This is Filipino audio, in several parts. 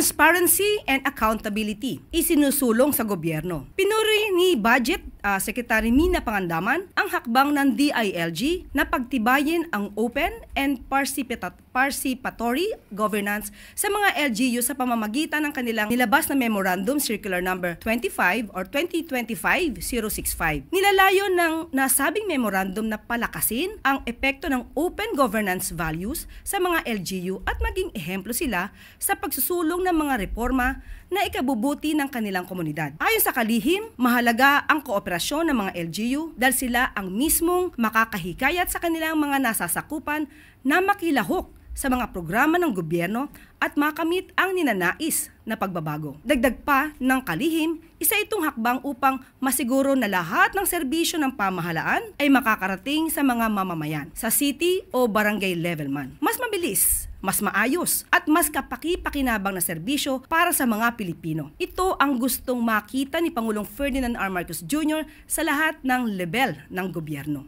Transparency and accountability isinusulong sa gobyerno. Pinuri ni Budget Secretary Mina Pangandaman ang hakbang ng DILG na pagtibayin ang open and participatory governance sa mga LGU sa pamamagitan ng kanilang nilabas na Memorandum Circular Number 25 or 2025-065. Nilalayo ng nasabing memorandum na palakasin ang epekto ng open governance values sa mga LGU at maging ehemplo sila sa pagsusulong ng mga reforma na ikabubuti ng kanilang komunidad. Ayon sa kalihim, mahalaga ang kooperasyon ng mga LGU dahil sila ang mismong makakahikayat sa kanilang mga nasasakupan na makilahok sa mga programa ng gobyerno at makamit ang ninanais na pagbabago. Dagdag pa ng kalihim, isa itong hakbang upang masiguro na lahat ng serbisyo ng pamahalaan ay makakarating sa mga mamamayan, sa city o barangay level man. Mas mabilis, mas maayos, at mas kapaki-pakinabang na serbisyo para sa mga Pilipino. Ito ang gustong makita ni Pangulong Ferdinand R. Marcos Jr. sa lahat ng level ng gobyerno.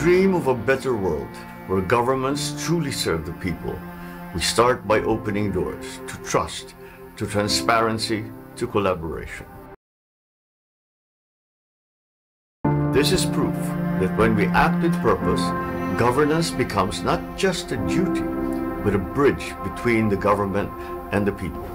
Dream of a better world where governments truly serve the people. We start by opening doors to trust, to transparency, to collaboration. This is proof that when we act with purpose, governance becomes not just a duty, but a bridge between the government and the people.